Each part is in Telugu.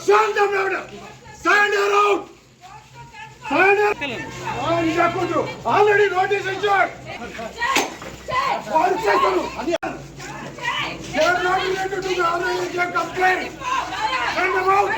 Stand up, brother. Stand around. Stand up. Already notice issued. They are not related to the other complaint. Send them out.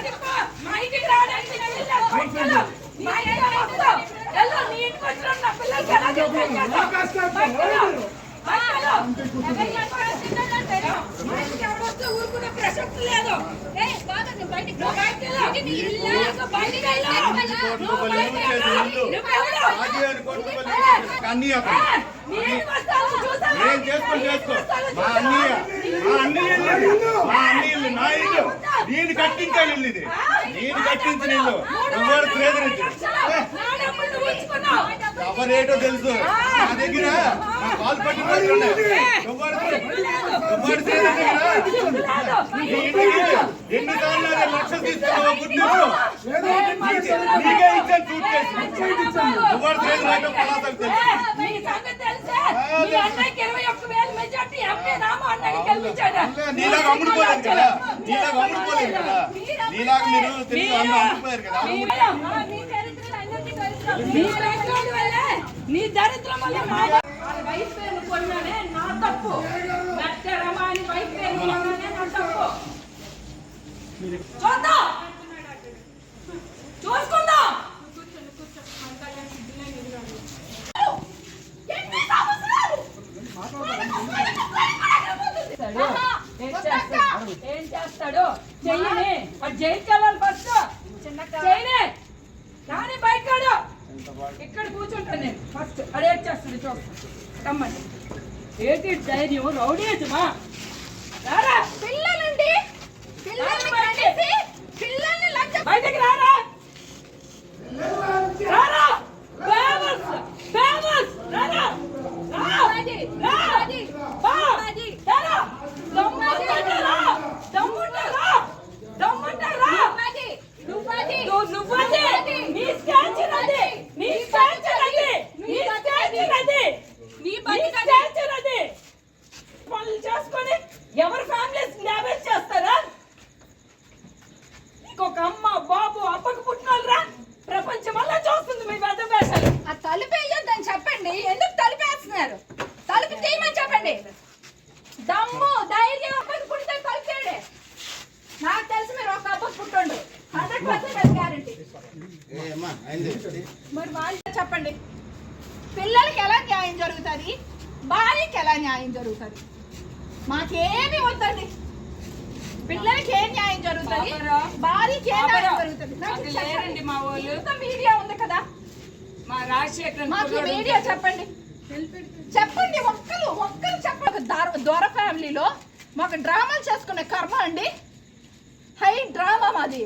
నేను కట్టించాను ఇది నేను కట్టించిన ఇల్లు ఎవరేటో తెలుసు నా దగ్గర నా కాల్ పట్టి ఎన్నిసార్లు లక్షలు తీసుకున్నావు గుడ్డు నీకే ఇచ్చాను చూట్ చేసి ఎవరు నీలాగా అమ్ముడుపోలేదు కదా నీలాగా అమ్ముడుపోలేదు కదా నీలాగా మీరు తెలిసి అమ్ముడుపోయారు కదా నీ దరిద్రం వల్ల వైఫ్ పేరు కొన్నానే నా తప్పు రమాని వైఫ్ పేరు కొన్నానే నా తప్పు చూద్దాం చూసుకుందాం ఏం చేస్తాడు చెయ్యని జయించాలి ఫస్ట్ చేయనే కానీ బయటకాడు ఇక్కడ కూర్చుంటాను నేను ఫస్ట్ అరేట్ చేస్తాడు చూస్తాను రమ్మండి ఏంటి ధైర్యం రౌడీయమా రారా పిల్లలండి బయటకి రారా రారా ఫేమస్ ఫేమస్ రారా చేసుకొని ఎవరి ఫ్యామిలీస్ డ్యామేజ్ చేస్తారా ఒక అమ్మ బాబు అప్పకు పుట్టినోళ్ళరా ప్రపంచం వల్ల చూస్తుంది మీ పెద్ద వేషాలు ఆ తలుపు వేయొద్దని చెప్పండి ఎందుకు తలుపేస్తున్నారు తలుపు తీయమని చెప్పండి దమ్ము ధైర్యం అప్పకు పుట్టితే తలుపేయండి నాకు తెలిసి మీరు ఒక అప్పకు పుట్టుండు 100% గ్యారంటీ మరి వాళ్ళు చెప్పండి పిల్లలకి ఎలా న్యాయం జరుగుతుంది భార్యకి ఎలా న్యాయం జరుగుతుంది మాకేమి వద్దండి పిల్లలకి ఏం న్యాయం జరుగుతుంది భార్యకి ఏం న్యాయం జరుగుతుంది మా వాళ్ళు మీడియా ఉంది కదా మా రాజశేఖర్ మాకు మీడియా చెప్పండి చెప్పండి ఒక్కరు చెప్పండి దొర ఫ్యామిలీలో మాకు డ్రామాలు చేసుకునే కర్మ అండి హై డ్రామా మాది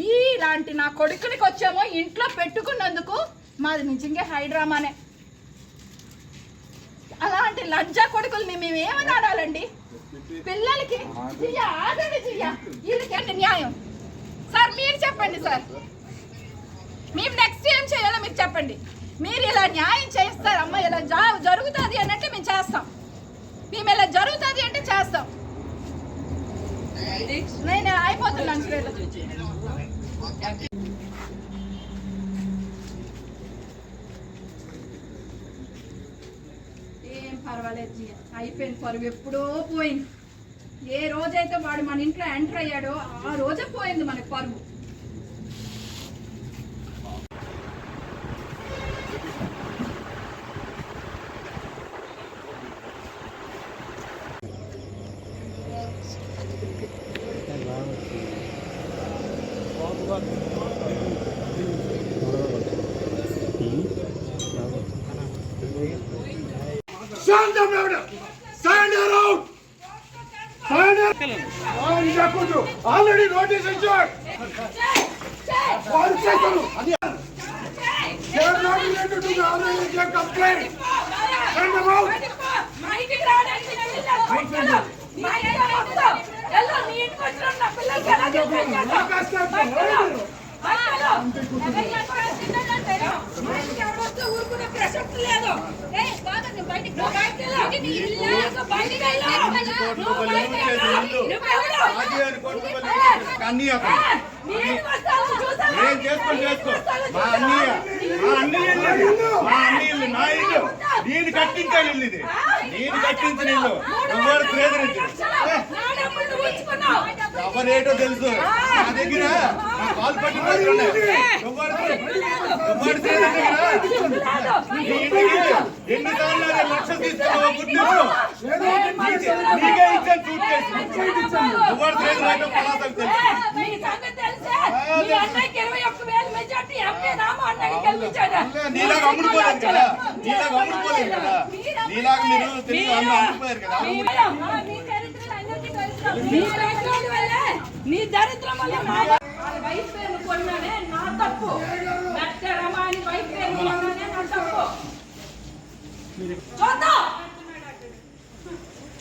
ఇలాంటి నా కొడుకునికి వచ్చామో ఇంట్లో పెట్టుకున్నందుకు మాది నిజంగా హై డ్రామానే అలాంటి లంజా కొడుకుల్ని మేము ఏమని ఆడాలండి పిల్లలకి వీళ్ళకి న్యాయం సార్ మీరు చెప్పండి సార్ మేము నెక్స్ట్ ఏం చేయాలో మీరు చెప్పండి మీరు ఇలా న్యాయం చేస్తారు అమ్మ ఇలా జరుగుతుంది అని అంటే మేము చేస్తాం మేము ఇలా జరుగుతుంది అంటే చేస్తాం నేను అయిపోతున్నాను ఏం పర్వాలేదు అయిపోయింది పరువు ఎప్పుడో పోయింది ఏ రోజైతే వాడు మన ఇంట్లో ఎంటర్ అయ్యాడో ఆ రోజే పోయింది మనకి పరువు Stand up, brother. Stand around. Stand up. Already notice issued. They are not related to the other complaint. Send them out. ఊరుకునే ప్రసక్తి లేదు నువ్వు బయటికి వెళ్ళు. నువ్వు బయటికి వెళ్ళు. నువ్వు బయటికి వెళ్ళు. నువ్వెవరు? అన్నీ నీ ఇంటికి వస్తాను, చూసావా? ఏం చేసుకో మా అన్నయ్య నా ఇల్లు నేను కట్టించాను ఇల్లు ఇది నేను కట్టించిన ఇల్లు ఎవరు ప్రేదరించి నా డబ్బులు నువ్వు ఉంచుకున్నావు. ఎవరేటో తెలుసు నా దగ్గర నా కాలు పట్టుకుని ఎన్నిసార్లు లక్షలు తీసుకున్నావు గుర్తింపు నీకే ఇచ్చాను సూట్ కేసు ఎవరు ప్రేదరైనా పలాసకు తెలుసు మీ సంగతి తెలుసా? మీ అన్నయ్యకి 21,000 మెజార్టీ ఎంపీ నామా అన్నయ్యకి గెలిపించాడా? నీలాగా అమ్ముడుపోలేదు కదా నీలాగా మీరు తెలిసి అమ్ముడుపోయారు కదా నీ దరిద్రం వల్ల మా వైఫ్ పేరు కొన్నానే నా తప్పు. రమాని వైఫ్ పేరు కొన్నానే నా తప్పు. చూద్దాం,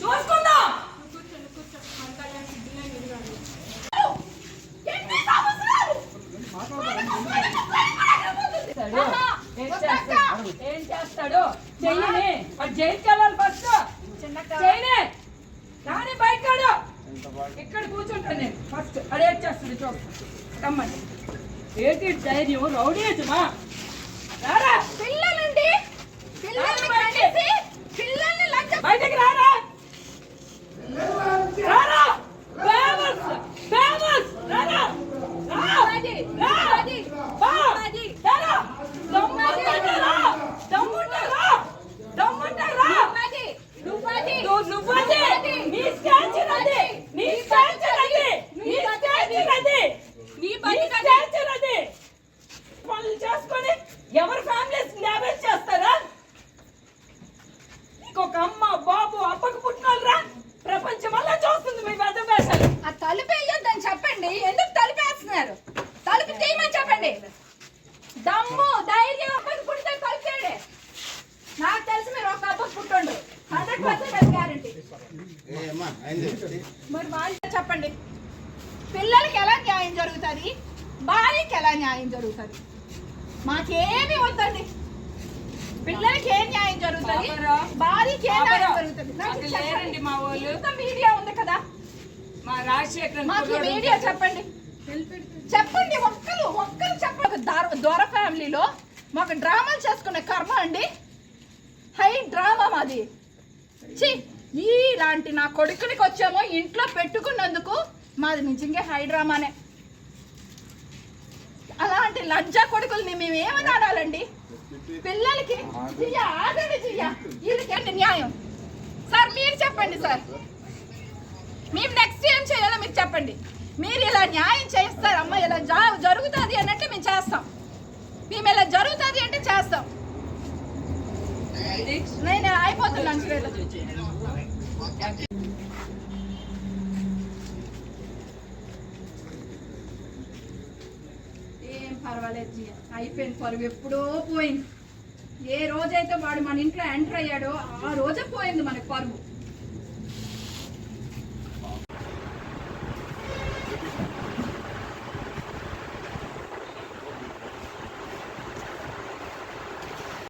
చూసుకుందాం. ఏం చేస్తాడు? చెయ్యని జైలుకి వెళ్ళాలి ఫస్ట్. చెయ్యని కానీ బయటకాడు ఇక్కడ కూర్చుంటాను నేను ఫస్ట్. అదేం చేస్తాడు చూస్తాను. రమ్మండి. ఏంటి ధైర్యం? రౌడీయమా? రారా పిల్లలండి, పిల్లల్ని లంచ బయటకి రారా. రారా ఫేమస్ ఫేమస్ రారా. చేసుకొని ఎవరి ఫ్యామిలీస్ డ్యామేజ్ చేస్తారా? ఇంకొక అమ్మ బాబు అప్పకు పుట్టినోళ్ళరా ప్రపంచం అలా చూస్తుంది మీ పెద్ద వేషాలు. ఆ తలుపు వేయొద్దని చెప్పండి. ఎందుకు తలుపేస్తున్నారు? తలుపు తీయమని చెప్పండి. దమ్ము ధైర్యం అప్పకి పుడితే తలుపేయండి. నాకు తెలిసి మీరు ఒక అప్పకు పుట్టుండు 100% గ్యారంటీ. మరి వాళ్ళు చెప్పండి, పిల్లలకి ఎలా న్యాయం జరుగుతుంది, భార్యకి ఎలా న్యాయం జరుగుతుంది? మాకేమీ వద్దండి. పిల్లలకి ఏం న్యాయం జరుగుతుంది, భార్యకి ఏం న్యాయం జరుగుతుంది? లేరండి మా వాళ్ళు. ఇంత మీడియా ఉంది కదా, మా రాజశేఖర్ మాకు మీడియా చెప్పండి. చెప్పండి, ఒక్కరు చెప్పండి. దొర ఫ్యామిలీలో మాకు డ్రామాలు చేసుకునే కర్మ అండి. హై డ్రామా మాది. ఇలాంటి నా కొడుకునికి వచ్చామో ఇంట్లో పెట్టుకున్నందుకు మాది నిజంగా హై డ్రామానే. అలాంటి లజ్జా కొడుకుల్ని మేము ఏమని ఆడాలండి? పిల్లలకి ఆగండి వీళ్ళకి న్యాయం. సార్ మీరు చెప్పండి సార్, మేము నెక్స్ట్ ఏం చేయాలో మీరు చెప్పండి. మీరు ఇలా న్యాయం చేస్తారమ్మా, ఇలా జరుగుతుంది అని అంటే మేము చేస్తాం. మేము ఇలా జరుగుతుంది అంటే చేస్తాం. నేను అయిపోతున్నాను. ఏం పర్వాలేదు జీ, అయిపోయింది. పరువు ఎప్పుడో పోయింది. ఏ రోజైతే వాడు మన ఇంట్లో ఎంటర్ అయ్యాడో ఆ రోజే పోయింది మనకి పరువు.